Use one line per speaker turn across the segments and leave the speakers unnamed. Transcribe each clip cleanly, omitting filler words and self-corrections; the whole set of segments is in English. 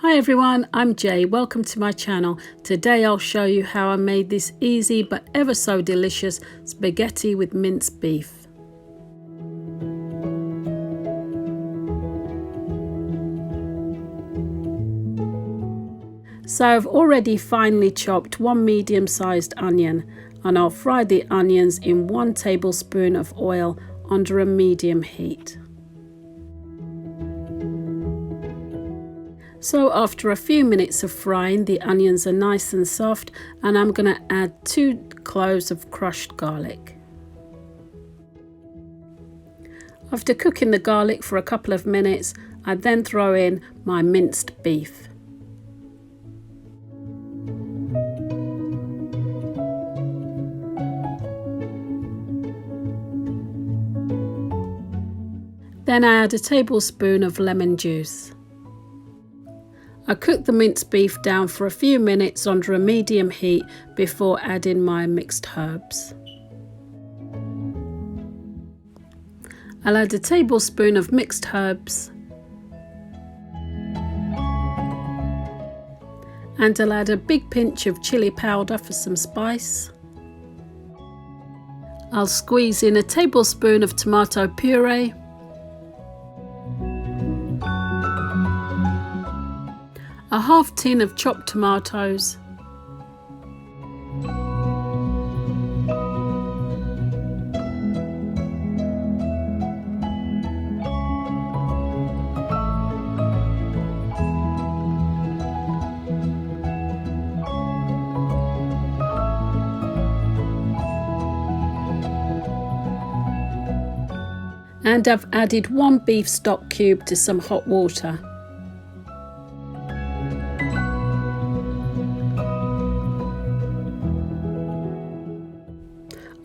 Hi everyone, I'm Jay. Welcome to my channel. Today I'll show you how I made this easy but ever so delicious spaghetti with minced beef. So I've already finely chopped one medium-sized onion, and I'll fry the onions in 1 tablespoon of oil under a medium heat. So after a few minutes of frying, the onions are nice and soft, and I'm going to add 2 cloves of crushed garlic. After cooking the garlic for a couple of minutes, I then throw in my minced beef. Then I add a tablespoon of lemon juice. I cook the minced beef down for a few minutes under a medium heat before adding my mixed herbs. I'll add a tablespoon of mixed herbs, and I'll add a big pinch of chili powder for some spice. I'll squeeze in a tablespoon of tomato puree, a half tin of chopped tomatoes, and I've added 1 beef stock cube to some hot water.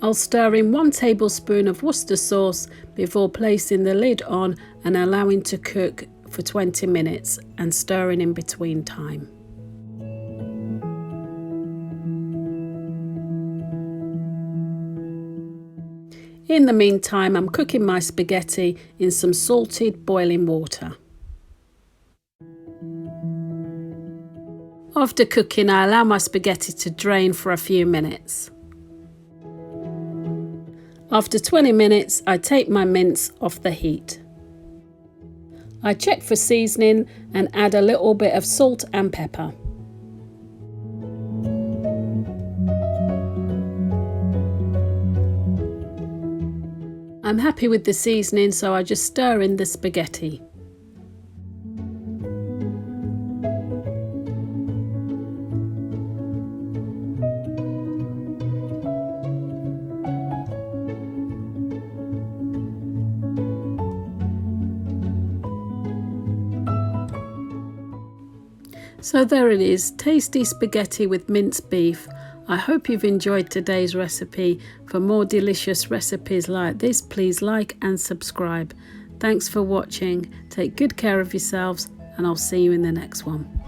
I'll stir in 1 tablespoon of Worcester sauce before placing the lid on and allowing to cook for 20 minutes and stirring in between time. In the meantime, I'm cooking my spaghetti in some salted boiling water. After cooking, I allow my spaghetti to drain for a few minutes. After 20 minutes, I take my mince off the heat. I check for seasoning and add a little bit of salt and pepper. I'm happy with the seasoning, so I just stir in the spaghetti. So there it is, tasty spaghetti with minced beef. I hope you've enjoyed today's recipe. For more delicious recipes like this, please like and subscribe. Thanks for watching. Take good care of yourselves, and I'll see you in the next one.